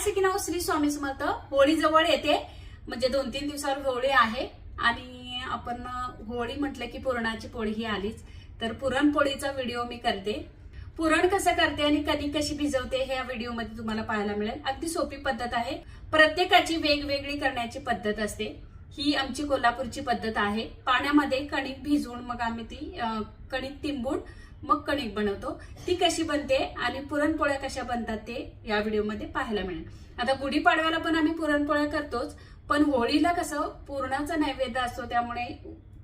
सखींनो, श्री स्वामी समर्थ. होळी जवळ येते, म्हणजे 2-3 दिवसावर होळी आहे आणि आपण होळी म्हटलं की पुरणाची पोळी ही आलीच. तर पुरणपोळीचा व्हिडिओ मी करते. पुरण कसं करते आणि कणिक कशी भिजवते हे या व्हिडिओमध्ये तुम्हाला पाहायला मिळेल. अगदी सोपी पद्धत आहे. प्रत्येकाची वेगवेगळी करण्याची पद्धत असते. ही आमची कोल्हापूरची पद्धत आहे. पाण्यामध्ये कणिक भिजवून मग आम्ही ती कणिक तिंबून मग कणिक बनवतो. ती कशी बनते आणि पुरणपोळ्या कशा बनतात ते या व्हिडिओमध्ये पाहायला मिळेल. आता गुढीपाडव्याला पण आम्ही पुरणपोळ्या करतोच, पण होळीला कसं पुरणाचा नैवेद्य असतो, त्यामुळे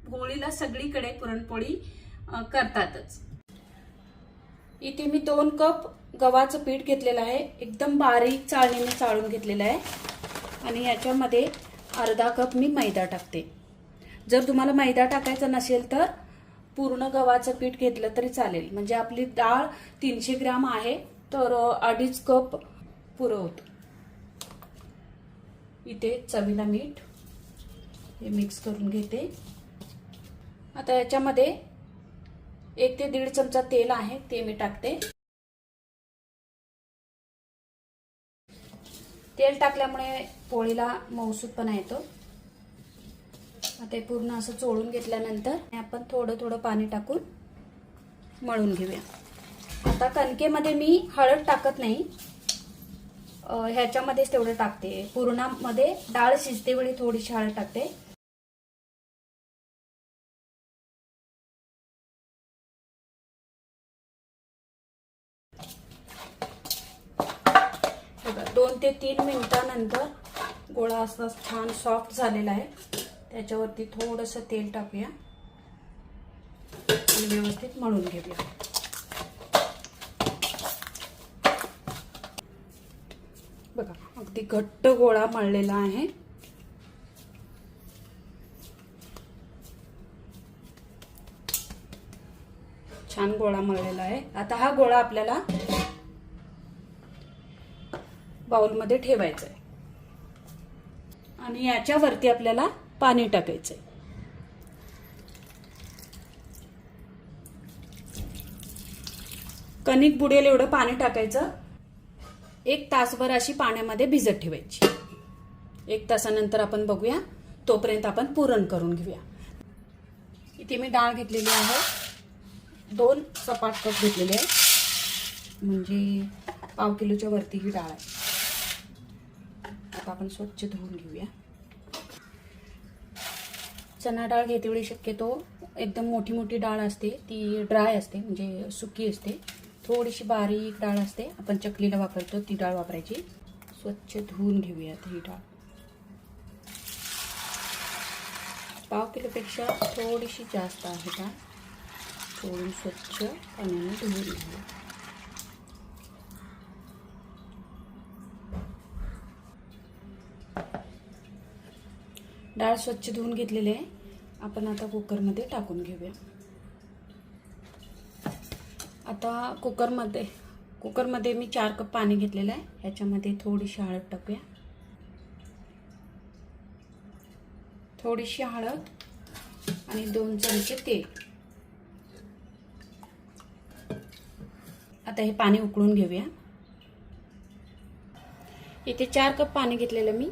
होळीला सगळीकडे पुरणपोळी करतातच. इथे मी 2 कप गव्हाचं पीठ घेतलेलं आहे. एकदम बारीक चाळणीने चाळून घेतलेलं आहे आणि याच्यामध्ये अर्धा कप मी मैदा टाकते. जर तुम्हाला मैदा टाकायचा नसेल तर पूर्ण गव्हाचं पीठ घेतलं तरी चालेल. म्हणजे आपली डाळ 300 ग्रॅम आहे तर 2.5 कप पुरवतो. इथे चवीला मीठ हे मिक्स करून घेते. आता याच्यामध्ये 1 ते 1.5 चमचा तेल आहे ते मी टाकते. तेल टाकल्यामुळे पोळीला मऊसूतपणा येतो. आता हे पूर्ण असं चोळून घेतल्यानंतर आपण थोडं थोडं पाणी टाकून मळून घेऊया. आता कणकेमध्ये मी हळद टाकत नाही, ह्याच्यामध्येच तेवढं टाकते. पुरणामध्ये डाळ शिजते वेळी थोडीशी हळद टाकते. बघा 2 ते 3 मिनिटांनंतर गोळा असा छान सॉफ्ट झालेला आहे. त्याच्यावरती थोडंसं तेल टाकूया आणि व्यवस्थित मळून घेऊया. बघा अगदी घट्ट गोळा मळलेला आहे. छान गोळा मळलेला आहे. आता हा गोळा आपल्याला बाउलमध्ये ठेवायचा आहे आणि याच्यावरती आपल्याला पाणी टाकायचंय. कणिक बुडेल एवढं पाणी टाकायचं. 1 तासभर अशी पाण्यामध्ये भिजत ठेवायची. 1 तासानंतर आपण बघूया. तोपर्यंत आपण पुरण करून घेऊया. इथे मी डाळ घेतलेली आहे. 2 सपाट कप घेतलेले आहे, म्हणजे पाव किलोच्या वरती ही डाळ आहे. आता आपण स्वच्छ धुवून घेऊया. चणा डाळ घेतेवेळी शक्यतो एकदम मोठी मोठी डाळ असते, ती ड्राय असते, म्हणजे सुकी असते. थोडीशी बारीक डाळ असते, आपण चकलीला वापरतो ती डाळ वापरायची. स्वच्छ धुवून घेऊयात ही डाळ. पाव किलोपेक्षा थोडीशी जास्त आहे डाळ. थोडी स्वच्छ पाण्याने धुवून घेऊया. डाळ स्वच्छ धुवून घेतलेली आहे. आपण आता कुकरमध्ये टाकून घेऊया. आता कुकरमध्ये मी 4 कप पाणी घेतलेलं आहे. ह्याच्यामध्ये थोडीशी हळद टाकूया. थोडीशी हळद आणि 2 चमचे तेल. आता हे पाणी उकळून घेऊया. इथे 4 कप पाणी घेतलेलं मी.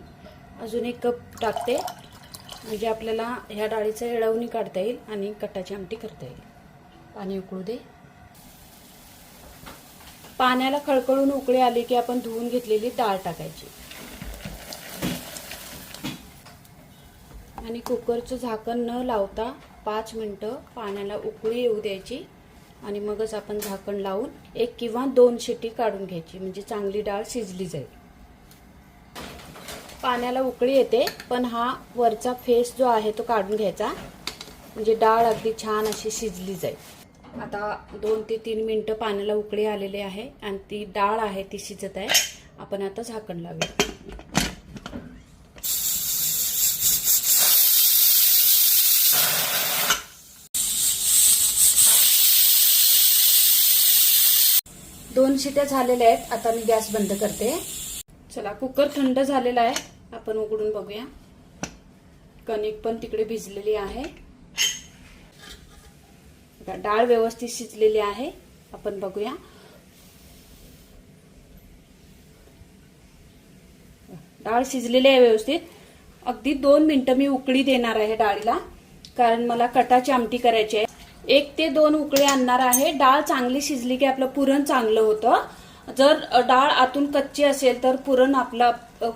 अजून 1 कप टाकते, म्हणजे आपल्याला ह्या डाळीचं येळवणी काढता येईल आणि कटाची आमटी करता येईल. पाणी उकळू दे. पाण्याला खळखळून उकळी आली की आपण धुवून घेतलेली डाळ टाकायची आणि कुकरचं झाकण न लावता 5 मिनिटं पाण्याला उकळी येऊ द्यायची आणि मगच आपण झाकण लावून 1 किंवा 2 शिटी काढून घ्यायची, म्हणजे चांगली डाळ शिजली जाईल. पाण्याला उकळी येते, पण हा वरचा फेस जो आहे तो काढून घ्यायचा, म्हणजे डाळ अगदी छान अशी शिजली जाईल. आता 2 ते 3 मिनिटं पाण्याला उकळी आलेले आहे आणि ती डाळ आहे ती शिजत आहे. आपण आता झाकण लावूया. दोन शिट्या झालेल्या आहेत. आता मी गॅस बंद करते. चला, कुकर थंड झालेला आहे. आपण उघडून बघूया. कणिक पण तिकडे भिजलेली आहे. डाळ व्यवस्थित शिजलेली आहे. आपण बघूया. डाळ शिजलेली आहे व्यवस्थित. अगदी 2 मिनिटं मी उकळी देणार आहे डाळीला, कारण मला कटाची आमटी करायची आहे. 1 ते 2 उकळी आणणार आहे. डाळ चांगली शिजली की आपलं पुरण चांगलं होतं. जर डाळ आतून कच्ची असेल तर पुरण आपलं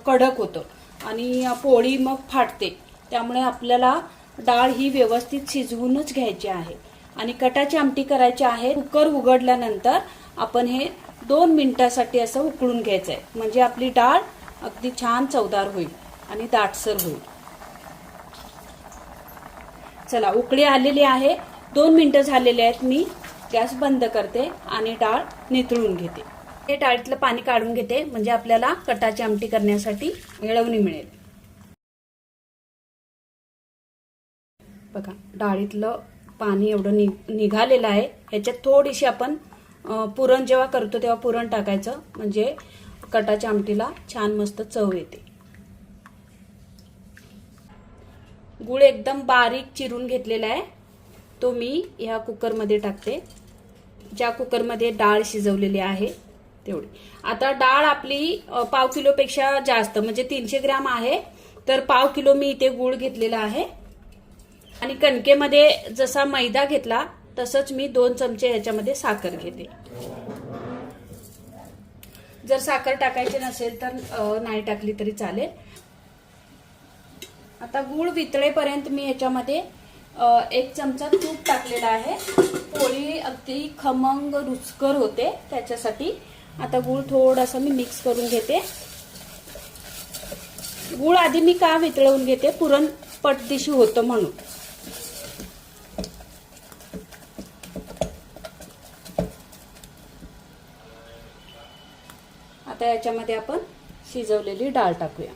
कडक होतं आणि पोळी मग फाटते. त्यामुळे आपल्याला डाळ ही व्यवस्थित शिजवूनच घ्यायची आहे. आणि कटाची आमटी करायची आहे. कुकर उघडल्यानंतर आपण हे 2 मिनिटासाठी असं उकळून घ्यायचंय, म्हणजे आपली डाळ अगदी छान चवदार होईल आणि दाटसर होईल. चला, उकळी आलेली आहे. 2 मिनिटं झालेली आहेत. मी गॅस बंद करते आणि डाळ नितळून घेते. हे डाळीतलं पाणी काढून घेते, म्हणजे आपल्याला कटाची आमटी करण्यासाठी येळवणी मिळेल. बघा, डाळीतलं पाणी एवढं निघालेलं आहे. ह्याच्यात थोडीशी आपण पुरण जेव्हा करतो तेव्हा पुरण टाकायचं, म्हणजे कटाच्या आमटीला छान मस्त चव येते. गूळ एकदम बारीक चिरून घेतलेला आहे, तो मी ह्या कुकरमध्ये टाकते. ज्या कुकरमध्ये डाळ शिजवलेली आहे तेवढी. आता डाळ आपली पाव किलोपेक्षा जास्त, म्हणजे 300 ग्रॅम आहे, तर पाव किलो मी इथे गूळ घेतलेला आहे. आणि कणकेमध्ये जसा मैदा घेतला तसंच मी 2 चमचे ह्याच्यामध्ये साखर घेते. जर साखर टाकायची नसेल तर नाही टाकली तरी चालेल. आता गूळ वितळेपर्यंत मी ह्याच्यामध्ये 1 चमचा तूप टाकलेला आहे. पोळी अगदी खमंग रुचकर होते त्याच्यासाठी. आता गूळ थोडासा मी मिक्स करून घेते. गूळ आधी मी का वितळवून घेते, पुरण पटदिशी होतं म्हणून. आता याच्यामध्ये आपण शिजवलेली डाळ टाकूया.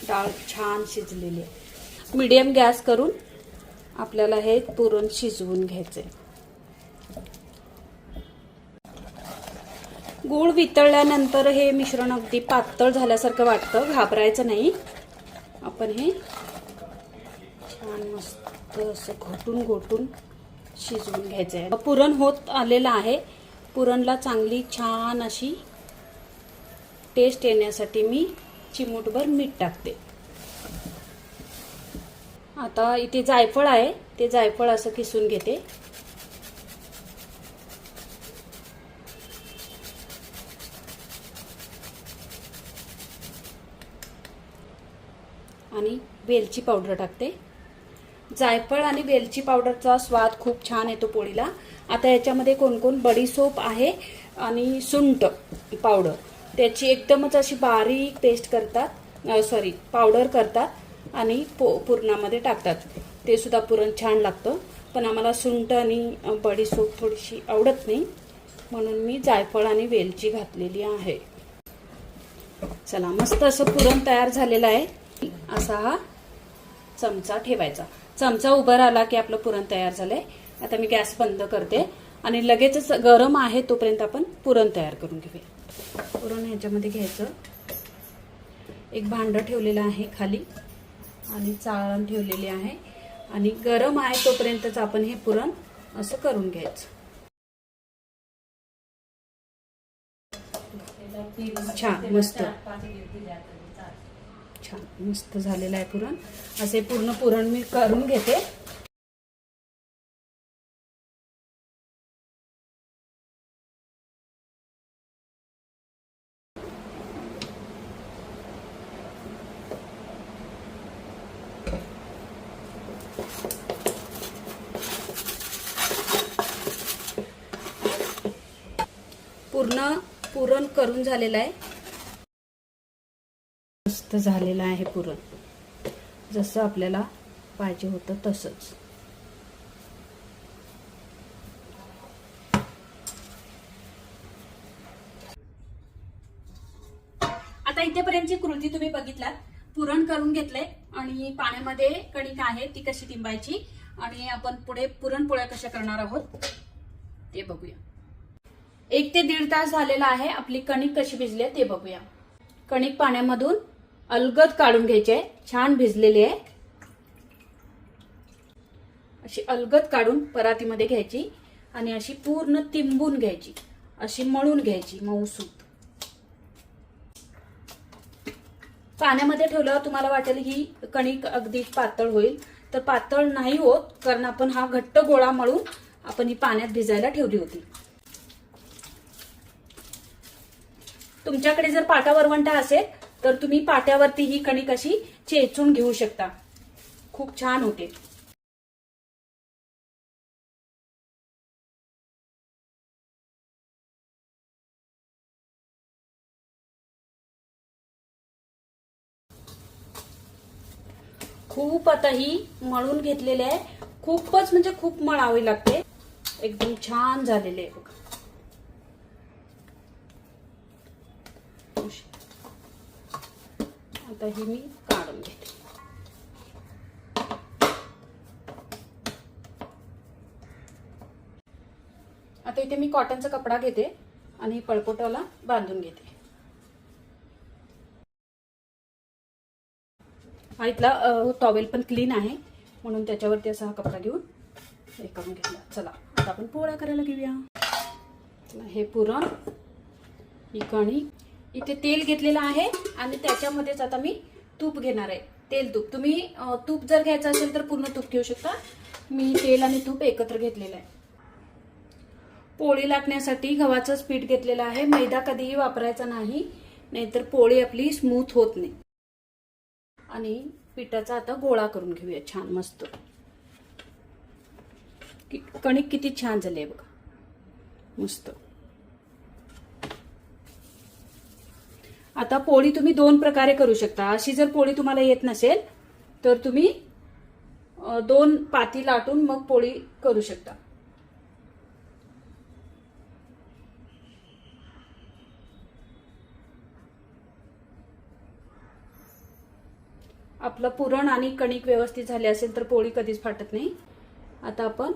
डाळ छान शिजलेली आहे. मीडियम गॅस करून आपल्याला हे पुरण शिजवून घ्यायचंय. गूळ वितळल्यानंतर हे मिश्रण अगदी पातळ झाल्यासारखं वाटतं, घाबरायचं नाही. आपण हे छान मस्त असं घोटून घोटून शिजवून घ्यायचंय. पुरण होत आलेलं आहे. पुरणला चांगली छान अशी टेस्ट येण्यासाठी मी चिमूटभर मीठ टाकते. आता इथे जायफळ आहे, ते जायफळ असं किसून घेते. आणि वेलची पावडर टाकते. जायफळ आणि वेलची पावडरचा स्वाद खूप छान येतो पोळीला. आता याच्यामध्ये कोणकोण बडीशोप आहे आणि सुंठ पावडर, त्याची एकदमच अशी बारीक पेस्ट करतात, पावडर करतात आणि पुरणामध्ये टाकतात. ते सुद्धा पुरण छान लागतं. पण आम्हाला सुंठ आणि बडीशोप थोडीशी आवडत नाही, म्हणून मी जायफळ आणि वेलची घातलेली आहे. चला, मस्त असं पुरण तयार झालेलं आहे. असा हा चमचा ठेवायचा. चमचा उभा राहिला की आपलं पुरण तयार झालंय. आता मी गॅस बंद करते आणि लगेचच गरम आहे तोपर्यंत आपण पुरण तयार करून घेऊया. पुरण ह्याच्यामध्ये घ्यायचं. एक भांडं ठेवलेलं आहे खाली आणि चाळण ठेवलेली आहे आणि गरम आहे तोपर्यंतच आपण हे पुरण असं करून घ्यायचं. छान मस्त छान मस्त झालेलं आहे पुरण. असे पूर्ण पुरण मी करून घेते. पूर्ण पुरण करून झालेलं आहे. मस्त झालेलं आहे पुरण, जसं आपल्याला पाहिजे होतं तसंच. आता इथेपर्यंतची कृती तुम्ही बघितलात. पुरण करून घेतलंय आणि पाण्यामध्ये कणिक आहे ती कशी तिंबायची आणि आपण पुढे पुरणपोळ्या कशा करणार आहोत ते बघूया. 1 ते 1.5 तास झालेला आहे. आपली कणिक कशी भिजली ते बघूया. कणिक पाण्यामधून अलगद काढून घ्यायची आहे. छान भिजलेली आहे. अशी अलगद काढून परातीमध्ये घ्यायची आणि अशी पूर्ण तिंबून घ्यायची, अशी मळून घ्यायची मऊसूत. पाण्यामध्ये ठेवल्यावर तुम्हाला वाटेल ही कणिक अगदी पातळ होईल, तर पातळ नाही होत, कारण आपण हा घट्ट गोळा मळून आपण ही पाण्यात भिजायला ठेवली होती. तुमच्याकडे जर पाटा वरवंटा असेल तर तुम्ही पाट्यावरती ही कणिक अशी चेचून घेऊ शकता. खूप छान होते. खूप आता ही मळून घेतलेली आहे. खूपच म्हणजे खूप मळावी लागते. एकदम छान झालेले आहे बघा. आता ही मी काढून घेते. आता इथे मी कॉटनचा कपडा घेते आणि पळपोटाला बांधून घेते. हा इथला टॉवेल पण क्लीन आहे म्हणून त्याच्यावरती असा हा कपडा घेऊन हे करून घेतला. चला आता आपण पोळ्या करायला घेऊया. हे पुरण, ही कणिक, इथे तेल घेतलेलं आहे आणि त्याच्यामध्येच आता मी तूप घेणार आहे. तेल तूप, तुम्ही तूप जर घ्यायचं असेल तर पूर्ण तूप घेऊ शकता. मी तेल आणि तूप एकत्र घेतलेलं आहे. पोळी लाटण्यासाठी गव्हाचंच पीठ घेतलेलं आहे. मैदा कधीही वापरायचा नाही, नाहीतर पोळी आपली स्मूथ होत नाही. आणि पिठाचा आता गोळा करून घेऊया छान मस्त. कणिक किती छान झाली बघा, मस्त. आता पोळी तुम्ही दोन प्रकारे करू शकता. अशी जर पोळी तुम्हाला येत नसेल तर तुम्ही 2 पाती लाटून मग पोळी करू शकता. आपलं पुरण आणि कणिक व्यवस्थित झाले असेल तर पोळी कधीच फाटत नाही. आता आपण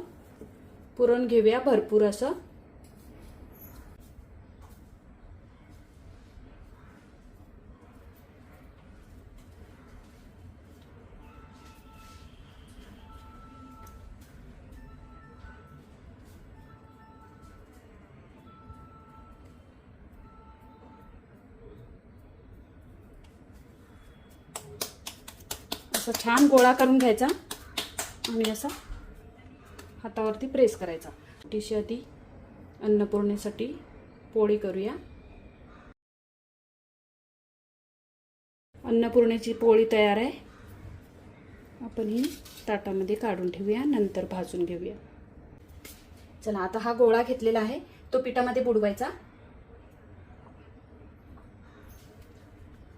पुरण घेऊया भरपूर असं. असं छान गोळा करून घ्यायचा आणि असा हातावरती प्रेस करायचा. छोटीशी आधी अन्नपूर्णेसाठी पोळी करूया. अन्नपूर्णेची पोळी तयार आहे. आपण ही ताटामध्ये काढून ठेवूया, नंतर भाजून घेऊया. चला आता हा गोळा घेतलेला आहे तो पिठामध्ये बुडवायचा.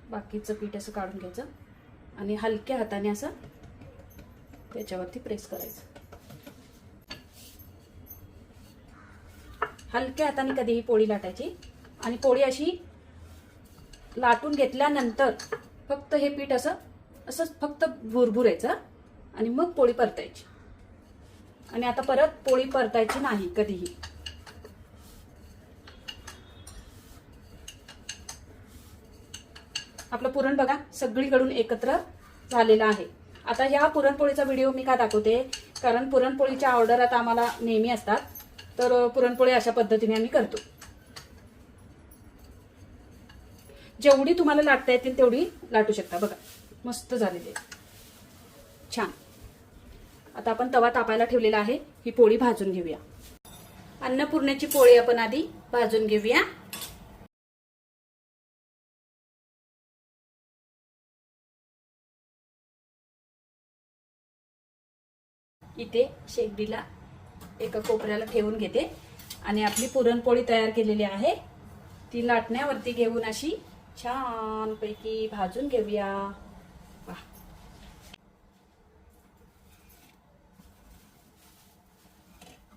बाकीचं पीठ असं काढून घ्यायचं आणि हलक्या हाताने असं त्याच्यावरती प्रेस करायचं. हलक्या हाताने कधीही पोळी लाटायची. आणि पोळी अशी लाटून घेतल्यानंतर फक्त हे पीठ असं असं फक्त भुरभुरायचं आणि मग पोळी परतायची. आणि आता परत पोळी परतायची नाही कधीही. आपलं पुरण बघा सगळीकडून एकत्र झालेलं आहे. आता ह्या पुरणपोळीचा व्हिडिओ मी का दाखवते, कारण पुरणपोळीच्या ऑर्डर आता आम्हाला नेहमी असतात, तर पुरणपोळी अशा पद्धतीने आम्ही करतो. जेवढी तुम्हाला लाटता येतील तेवढी लाटू शकता. बघा मस्त झालेली आहे, छान. आता आपण तवा तापायला ठेवलेला आहे. ही पोळी भाजून घेऊया. अन्नपूर्णेची पोळी आपण आधी भाजून घेऊया. इथे शेगडीला एका कोपऱ्याला ठेवून घेते आणि आपली पुरणपोळी तयार केलेली आहे ती लाटण्यावरती घेऊन अशी छान पैकी भाजून घेऊया. वाह,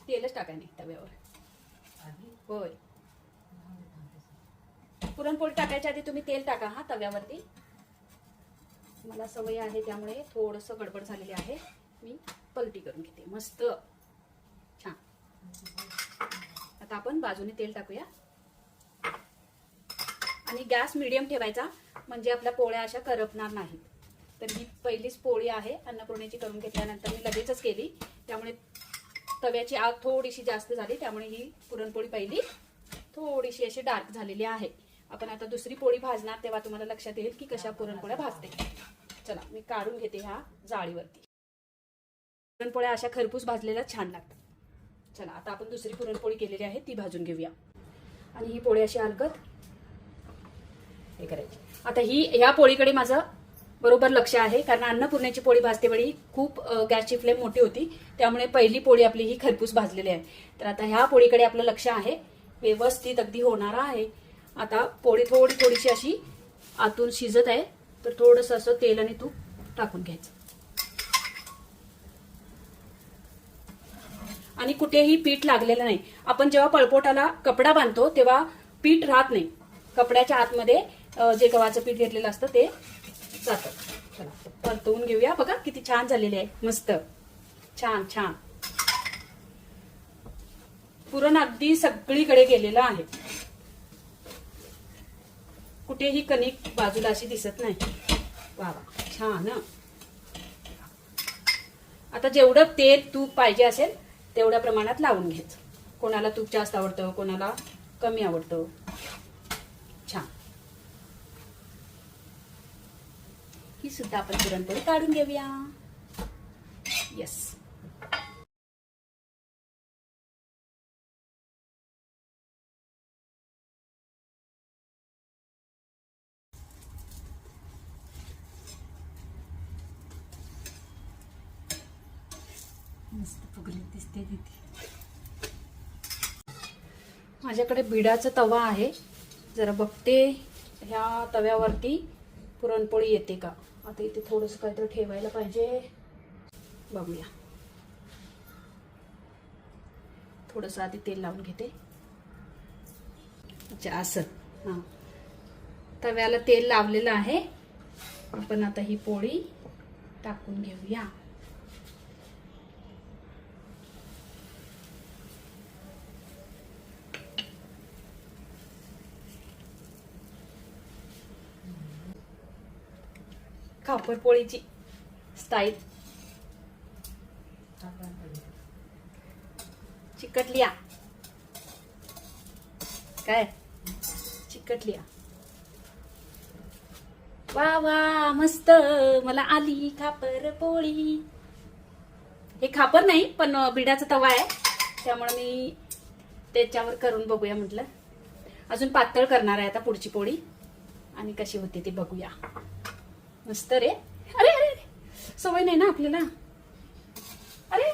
तेलच टाकाय नाही तव्यावर. होय, पुरणपोळी टाकायच्या आधी तुम्ही तेल टाका हा तव्यावरती. मला सवय आहे त्यामुळे थोडंसं गडबड झालेली आहे. मी पलटी करून घेते. मस्त छान. आता आपण बाजूने तेल टाकूया आणि गॅस मीडियम ठेवायचा, म्हणजे आपल्या पोळ्या अशा करपणार नाहीत. तर ही पहिलीच पोळी आहे अन्नपूर्णेची करून घेतल्यानंतर मी लगेचच केली, त्यामुळे तव्याची आग थोडीशी जास्त झाली, त्यामुळे ही पुरणपोळी पहिली थोडीशी अशी डार्क झालेली आहे. आपण आता दुसरी पोळी भाजणार तेव्हा तुम्हाला लक्षात येईल की कशा पुरणपोळ्या भाजते. चला मी काढून घेते ह्या जाळीवरती. पुरणपोळ्या अशा खरपूस भाजलेल्या छान लागतात. चला आता आपण दुसरी पुरणपोळी केलेली आहे ती भाजून घेऊया. आणि ही पोळी अशी अलगद हे करायची. आता ह्या पोळीकडे माझं बरोबर लक्ष आहे, कारण अन्नपूर्णेची पोळी भाजते वेळी खूप गॅसची फ्लेम मोठी होती, त्यामुळे पहिली पोळी आपली ही खरपूस भाजलेली आहे. तर आता ह्या पोळीकडे आपलं लक्ष आहे, व्यवस्थित अगदी होणार आहे. आता पोळी थोडीशी अशी आतून शिजत आहे, तर थोडंसं असं तेल आणि तूप टाकून घ्यायचं. आणि कुठेही पीठ लागलेलं नाही. आपण जेव्हा पळपोटाला कपडा बांधतो तेव्हा पीठ राहत नाही, कपड्याच्या आतमध्ये जे गव्हाचं पीठ घेतलेलं असतं ते जातं. चला परतवून घेऊया. बघा किती छान झालेले आहे, मस्त छान छान पुरण अगदी सगळीकडे गेलेलं आहे. कुठेही कणिक बाजूला अशी दिसत नाही. वा वा छान. आता जेवढं तेल तूप पाहिजे असेल तेवढ्या प्रमाणात लावून घ्यायचं. कोणाला तूप जास्त आवडतं, कोणाला कमी आवडतं. छान. ही सुद्धा आपण पुरणपोळी काढून घेऊया. येस. मस्त फुगली दिसते तिथे. माझ्याकडे बिडाचा तवा आहे, जरा बघते ह्या तव्यावरती पुरणपोळी येते का. आता इथे थोडंसं काहीतरी ठेवायला पाहिजे, बघूया. थोडंसं आधी तेल लावून घेते. अच्छा असं. हां, तव्याला तेल लावलेलं आहे. आपण आता ही पोळी टाकून घेऊया. खापरपोळीची स्टाईल. चिकटलिया काय, चिकटलिया. वा वा मस्त, मला आली खापरपोळी. हे खापर नाही पण बिडाचा तवा आहे, त्यामुळे मी त्याच्यावर करून बघूया म्हटलं. अजून पातळ करणार आहे आता पुढची पोळी, आणि कशी होते ते बघूया. मस्त रे. अरे अरे अरे, सवय नाही ना आपल्याला. अरे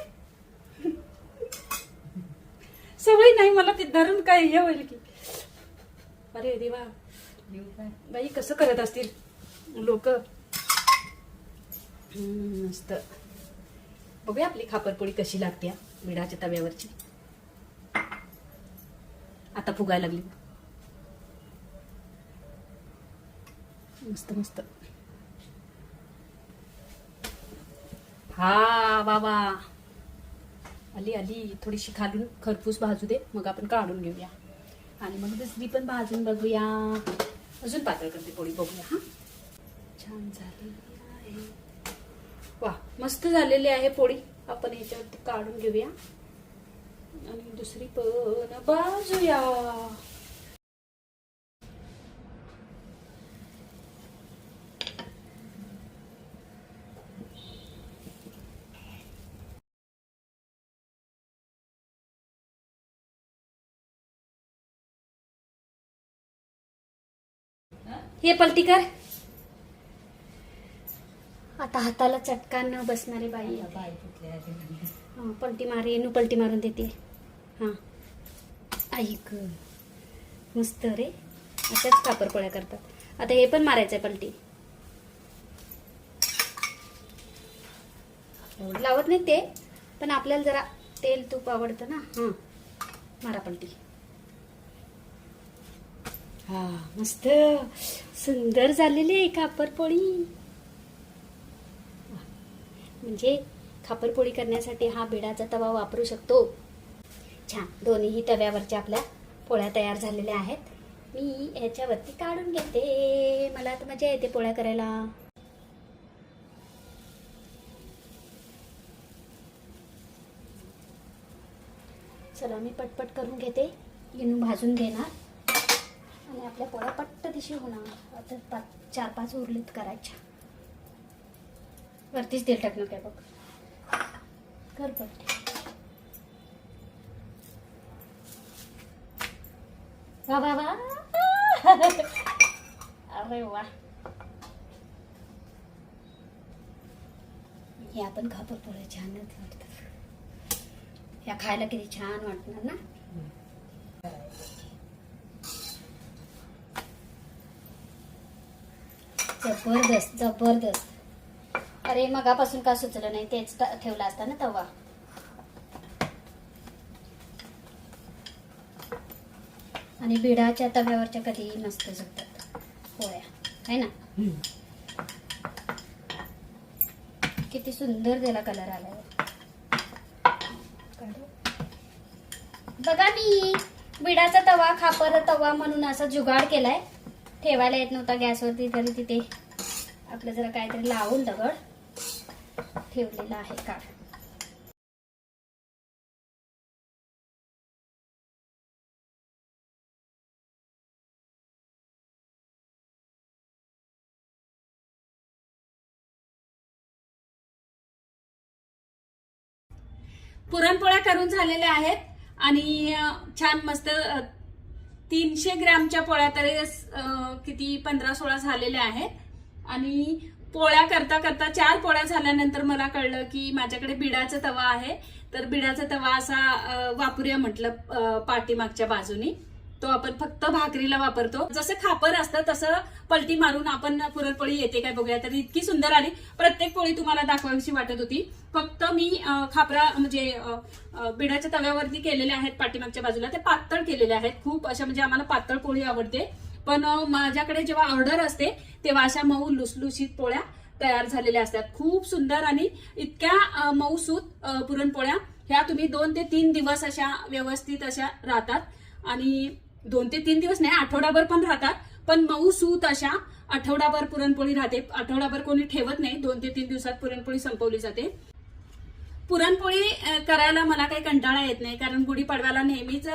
सवय नाही मला, ते धरून काय हे होईल की. अरे देवा बाई, कसं करत असतील लोक. मस्त. बघूया आपली खापरपोळी कशी लागते बिडाच्या तव्यावरची. आता फुगायला लागली. मस्त मस्त. हा बाबा, आली आली. थोडीशी खालून खरपूस भाजू दे, मग आपण काढून घेऊया. आणि मग दुसरी पण भाजून बघूया. अजून पातळ करते पोळी, बघूया. हा छान झालेली आहे. वा मस्त झालेली आहे पोळी. आपण याच्यावरती काढून घेऊया आणि दुसरी पण भाजूया. हे पलटी कर. आता हाताला चटका न बसणारी बाई. हा पलटी मारे, येणू पलटी मारून देते. हा ऐक, मस्त रे. अशाच खापरपोळ्या करतात. आता हे पण मारायचंय पलटी. एवढं लावत नाही ते, पण आपल्याला जरा तेल तूप आवडतं ना. हा मारा पलटी. हा मस्त सुंदर झालेली आहे खापरपोळी. म्हणजे खापरपोळी करण्यासाठी हा बिडाचा तवा वापरू शकतो. छान. दोन्हीही तव्यावरच्या आपल्या पोळ्या तयार झालेल्या आहेत. मी ह्याच्यावरती काढून घेते. मला आता मजा येते पोळ्या करायला. चला मी पटपट करून घेते. इनू भाजून घेणार आणि आपल्या पोळ्या पट्ट दिशी होणार. आता 4-5 उरलीत करायच्या. वरतीच तेल टाकणार काय बघ. कर पट्टी. वा वा वा. अरे वा. हे आपण खापर पोळ्या छानच वाटतात. ह्या खायला किती छान वाटणार ना. जबरदस्त जबरदस्त. अरे मगापासून का सुचलं नाही. तेच ठेवला असता ना तवा. आणि बिडाच्या तव्यावरच्या कधी मस्त झुकतात पोळ्या है ना. किती सुंदर त्याला कलर आलाय बघा. मी बिडाचा तवा खापर तवा म्हणून असा जुगाड केलाय. ठेवायला येत नव्हता गॅसवरती तरी तिथे आपलं जरा काहीतरी लावून दगड ठेवलेला आहे का. पुरणपोळ्या करून झालेल्या आहेत आणि छान मस्त 300 ग्रॅमच्या पोळ्या तरी किती 15-16 झालेल्या आहेत. आणि पोळ्या करता करता 4 पोळ्या झाल्यानंतर मला कळलं की माझ्याकडे बिडाचा तवा आहे. तर बिडाचा तवा असा वापरूया म्हटलं पाठीमागच्या बाजूनी. तो आपण फक्त भाकरीला वापरतो. जसं खापर असतं तसं पलटी मारून आपण पुरणपोळी येते काय बघूया. तर इतकी सुंदर आली. प्रत्येक पोळी तुम्हाला दाखवावीशी वाटत होती. फक्त मी खापरा म्हणजे बिडाच्या तव्यावरती केलेले आहेत पाठीमागच्या बाजूला. ते पातळ केलेले आहेत खूप अशा. म्हणजे आम्हाला पातळ पोळी आवडते. पण माझ्याकडे जेव्हा ऑर्डर असते तेव्हा अशा मऊ लुसलुशीत पोळ्या तयार झालेल्या असतात. खूप सुंदर आणि इतक्या मऊसूत पुरणपोळ्या ह्या तुम्ही 2 ते 3 दिवस अशा व्यवस्थित अशा राहतात. आणि 2 ते 3 दिवस नाही, आठवडाभर पण राहतात. पण मऊ सूत अशा आठवडाभर पुरणपोळी राहते. आठवडाभर कोणी ठेवत नाही. 2 ते 3 दिवसात पुरणपोळी संपवली जाते. पुरणपोळी करायला मला काही कंटाळा येत नाही कारण गुढीपाडव्याला नेहमीच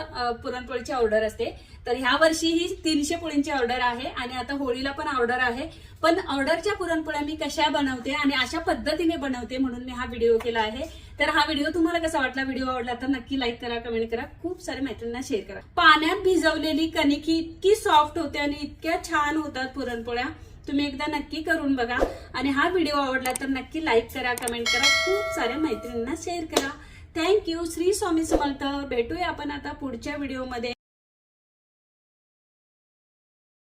पुरणपोळीची ऑर्डर असते. तर ह्या वर्षी ही 300 पोळींची ऑर्डर आहे आणि आता होळीला पण ऑर्डर आहे. पण ऑर्डरच्या पुरणपोळ्या मी कशा बनवते आणि अशा पद्धतीने बनवते म्हणून मी हा व्हिडिओ केला आहे. तर हा व्हिडिओ तुम्हाला कसा वाटला. व्हिडिओ आवडला तर नक्की लाईक करा, कमेंट करा, खूप सारे मैत्रिणींना शेअर करा. पाण्यात भिजवलेली कणिक इतकी सॉफ्ट होते आणि इतक्या छान होतात पुरणपोळ्या. तुम्ही एकदा नक्की करून बघा. आणि हा व्हिडिओ आवडला तर नक्की लाईक करा, कमेंट करा, खूप साऱ्या मैत्रिणींना शेअर करा. थँक्यू. श्री स्वामी समर्थ. भेटूया आपण आता पुढच्या व्हिडिओमध्ये.